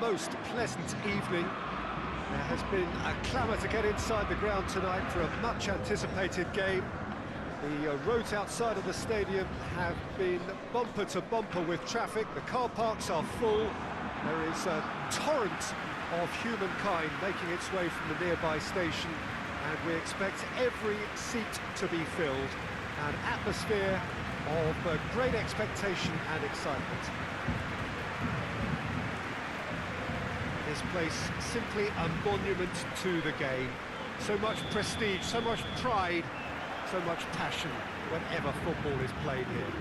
most pleasant evening. There has been a clamour to get inside the ground tonight for a much-anticipated game. The roads outside of the stadium have been bumper to bumper with traffic. The car parks are full. There is a torrent of humankind making its way from the nearby station, and we expect every seat to be filled. An atmosphere of great expectation and excitement. This place simply a monument to the game. So much prestige, so much pride, so much passion whenever football is played here.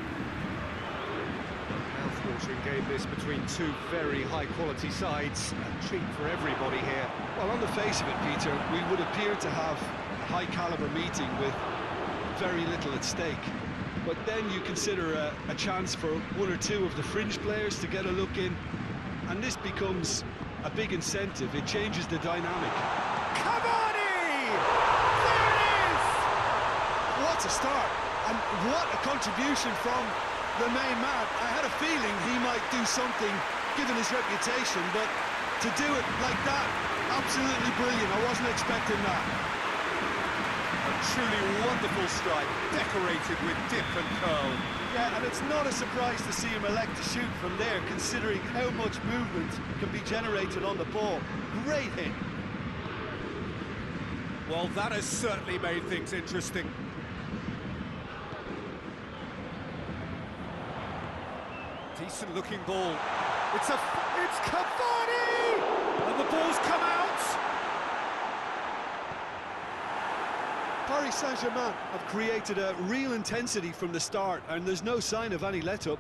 Mouth-watering game this between two very high-quality sides. A treat for everybody here. Well, on the face of it, Peter, we would appear to have a high-caliber meeting with very little at stake. But then you consider a chance for one or two of the fringe players to get a look in, and this becomes a big incentive. It changes the dynamic. Konami! There it is! What a start, and what a contribution from the main man. I had a feeling he might do something, given his reputation, but to do it like that, absolutely brilliant. I wasn't expecting that. A truly wonderful strike, decorated with dip and curl. Yeah, and it's not a surprise to see him elect to shoot from there, considering how much movement can be generated on the ball. Great hit. Well, that has certainly made things interesting. Decent looking ball. It's Cavani! And the ball's come out! Paris Saint-Germain have created a real intensity from the start, and there's no sign of any let-up.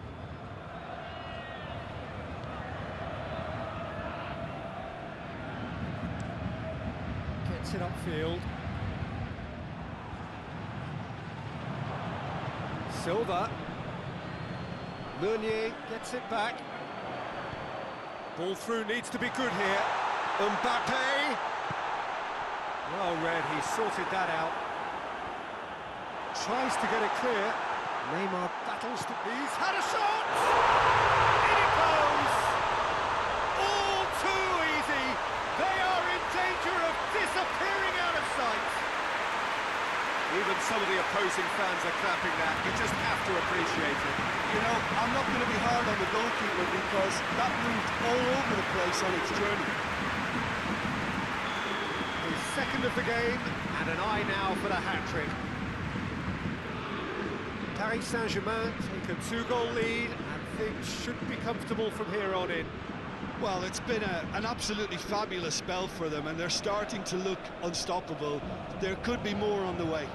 Gets it upfield. Silva. Meunier gets it back. Ball through needs to be good here. Mbappe. Well read, he sorted that out. Tries to get it clear. Neymar battles to... He's had a shot! In it goes! All too easy. They are in danger of disappearing out of sight. Even some of the opposing fans are clapping that. You just have to appreciate it. You know, I'm not going to be hard on the goalkeeper because that moved all over the place on its journey. His second of the game, and an eye now for the hat-trick. Paris Saint-Germain take a two-goal lead, and things should be comfortable from here on in. Well, it's been an absolutely fabulous spell for them, and they're starting to look unstoppable. There could be more on the way.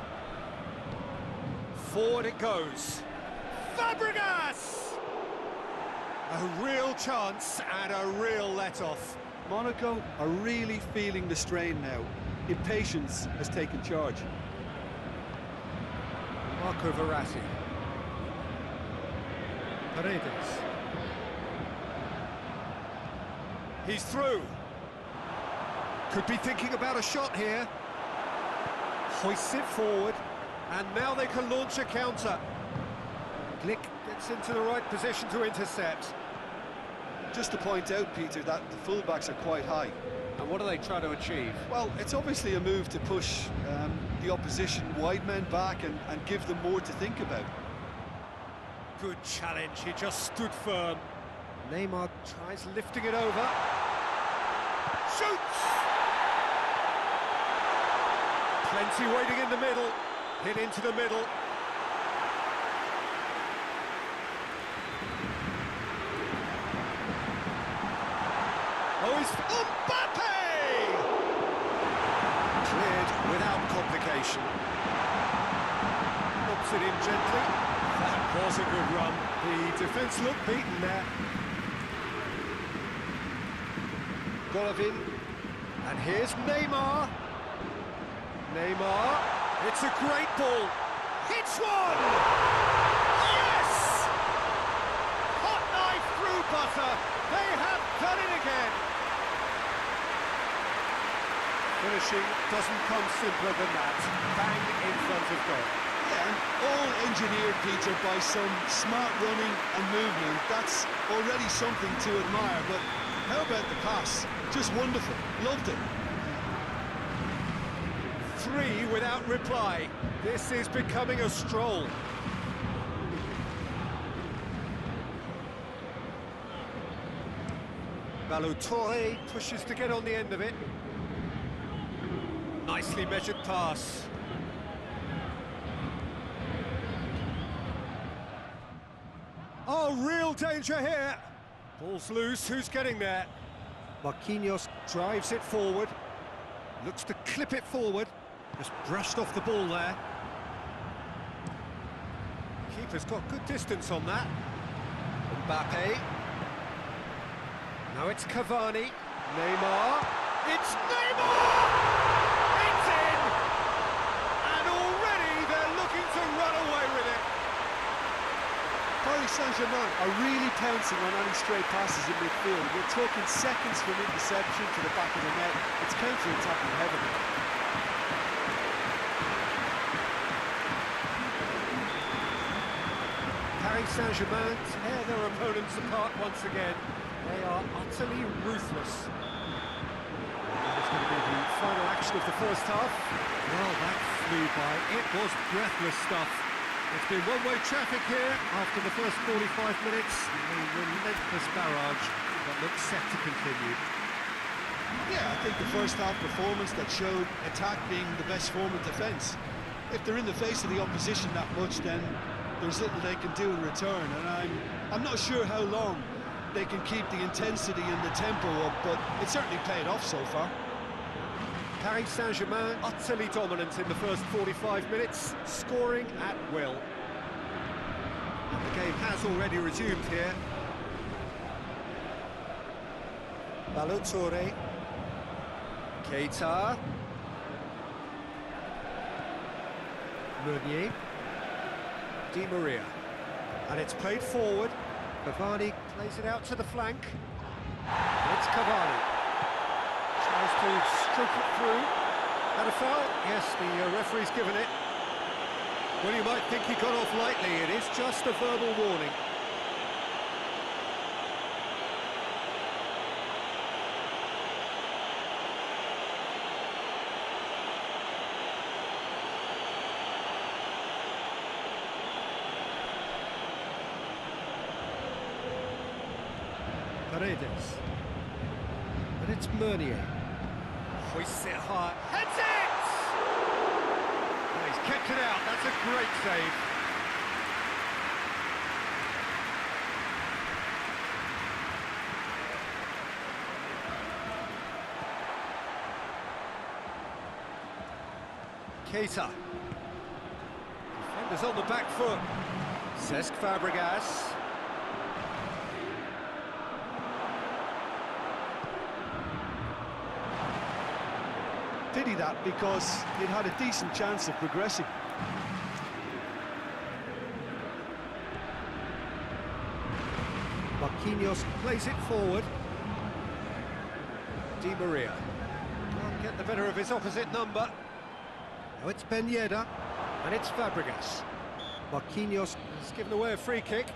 Forward it goes. Fabregas! A real chance and a real let-off. Monaco are really feeling the strain now. Impatience has taken charge. Marco Verratti. Paredes. He's through. Could be thinking about a shot here. Hoists it forward, and now they can launch a counter. Glick gets into the right position to intercept. Just to point out, Peter, that the fullbacks are quite high. And what are they trying to achieve? Well, it's obviously a move to push the opposition wide men back and give them more to think about. Good challenge, he just stood firm. Neymar tries lifting it over. Shoots! Plenty waiting in the middle. Hit into the middle. Oh, it's Mbappe! Cleared without complication. Looks it in gently. That was a good run. The defence looked beaten there. Golovin. And here's Neymar. Neymar. It's a great ball. Hits one! Yes! Hot knife through butter. They have done it again. Finishing doesn't come simpler than that. Bang in front of goal. Yeah, and all engineered, Peter, by some smart running and movement. That's already something to admire, but How about the pass? Just wonderful. Loved it. 3 without reply. This is becoming a stroll. Balotore pushes to get on the end of it. Nicely measured pass. Oh, real danger here. Ball's loose, who's getting there? Marquinhos drives it forward. Looks to clip it forward. Just brushed off the ball there. Keeper's got good distance on that. Mbappe. Now it's Cavani. Neymar. It's Neymar! It's in! And already they're looking to run away with it. Paris Saint-Germain are really pouncing on any stray passes in midfield. We're talking seconds from interception to the back of the net. It's counter-attacking heavily. Paris Saint-Germain tear their opponents apart once again. They are utterly ruthless. It's going to be the final action of the first half. Well, that flew by. It was breathless stuff. It's been one-way traffic here after the first 45 minutes. A relentless barrage that looks set to continue. Yeah, I think the first half performance that showed attack being the best form of defence. If they're in the face of the opposition that much, then there's little they can do in return, and I'm not sure how long they can keep the intensity and the tempo up, but it certainly paid off so far. Paris Saint-Germain utterly dominant in the first 45 minutes, scoring at will. And the game has already resumed here. Balotore. Keita. Meunier. Di Maria. And it's played forward. Cavani plays it out to the flank. It's Cavani. Tries to stroke it through. And a foul? Yes, the referee's given it. Well, you might think he got off lightly. It is just a verbal warning. Paredes. And it's Meunier. Hoists it high. Heads it! And he's kept it out. That's a great save. Keita. Defenders on the back foot. Cesc Fabregas. Did he that because it had a decent chance of progressing? Marquinhos plays it forward. Di Maria can't get the better of his opposite number. Now it's Ben Yedder, and it's Fabregas. Marquinhos has given away a free kick.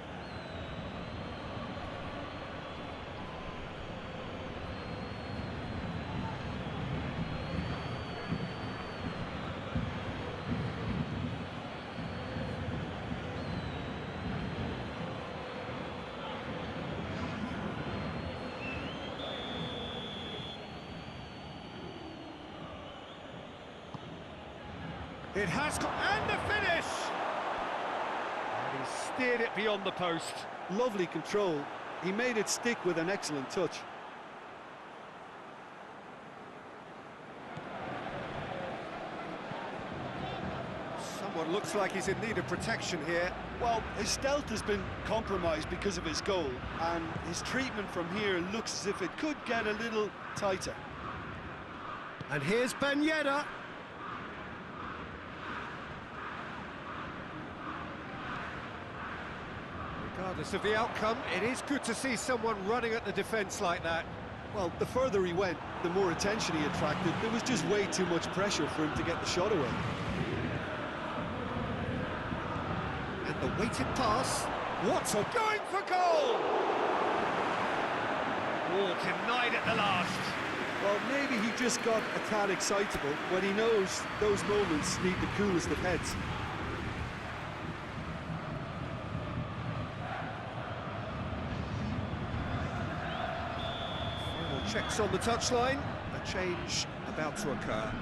It has got, and the finish! And he steered it beyond the post. Lovely control. He made it stick with an excellent touch. Someone looks like he's in need of protection here. Well, his stealth has been compromised because of his goal, and his treatment from here looks as if it could get a little tighter. And here's Ben Yedder. Regardless of the outcome, it is good to see someone running at the defence like that. Well, the further he went, the more attention he attracted. There was just way too much pressure for him to get the shot away. And the weighted pass. What's a going for goal? Ball denied at the last. Well, maybe he just got a tad excitable when he knows those moments need the coolest of heads. Final checks on the touchline. A change about to occur.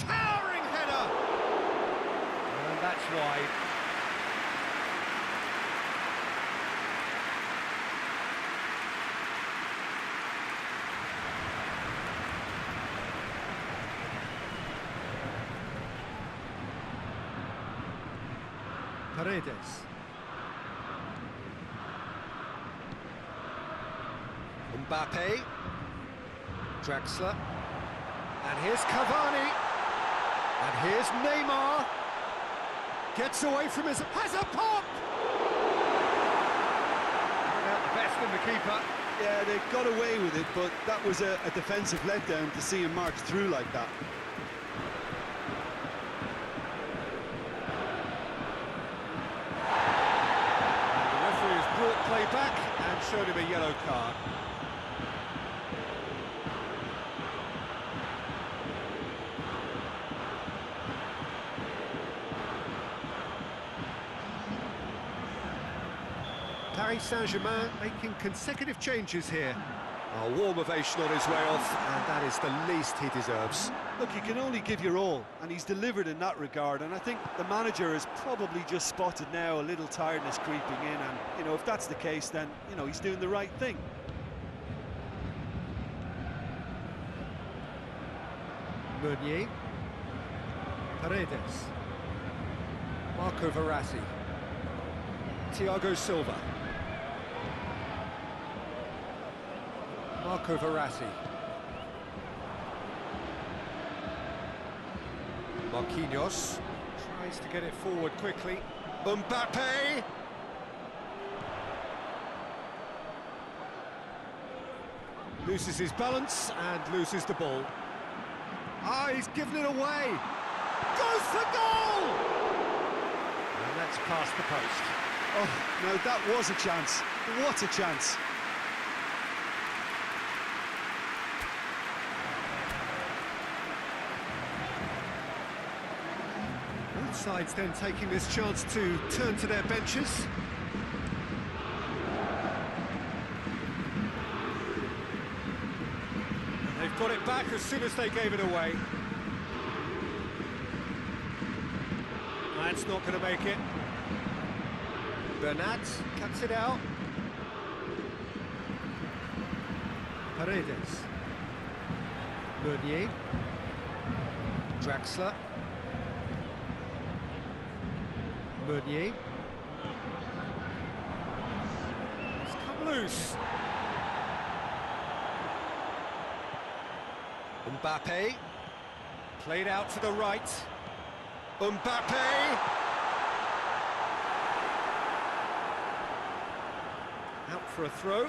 Towering header! And that's wide. Paredes. Mbappe. Draxler. And here's Cavani. And here's Neymar. Gets away from his... Has a pop! Out the best in the keeper. Yeah, they got away with it, but that was a defensive letdown to see him march through like that. Brought play back and showed him a yellow card. Paris Saint-Germain making consecutive changes here. A warm ovation on his way off, and that is the least he deserves. Look, you can only give your all, and he's delivered in that regard, and I think the manager has probably just spotted now a little tiredness creeping in, and, you know, if that's the case, then, you know, he's doing the right thing. Meunier. Paredes. Marco Verratti. Thiago Silva. Marco Verratti. Marquinhos tries to get it forward quickly. Mbappe! Loses his balance and loses the ball. Ah, he's given it away! Goes for goal! And that's past the post. Oh, no, that was a chance. What a chance. Both sides then taking this chance to turn to their benches. And they've got it back as soon as they gave it away. That's not going to make it. Bernat cuts it out. Paredes. Meunier. Draxler. Meunier. It's come loose. Mbappe. Played out to the right. Mbappe! Out for a throw.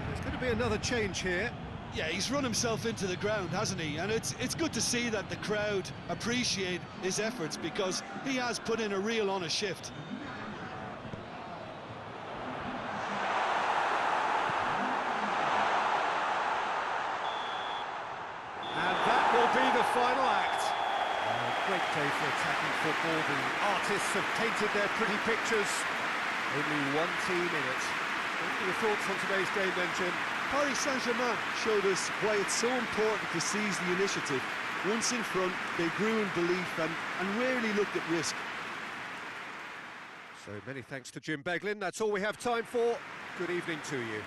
There's going to be another change here. Yeah, he's run himself into the ground, hasn't he? And it's good to see that the crowd appreciate his efforts, because he has put in a real honest shift. And that will be the final act. Great day for attacking football. The artists have painted their pretty pictures. Only one team in it. What are your thoughts on today's game then, Jim? Paris Saint-Germain showed us why it's so important to seize the initiative. Once in front, they grew in belief and rarely looked at risk. So many thanks to Jim Beglin. That's all we have time for. Good evening to you.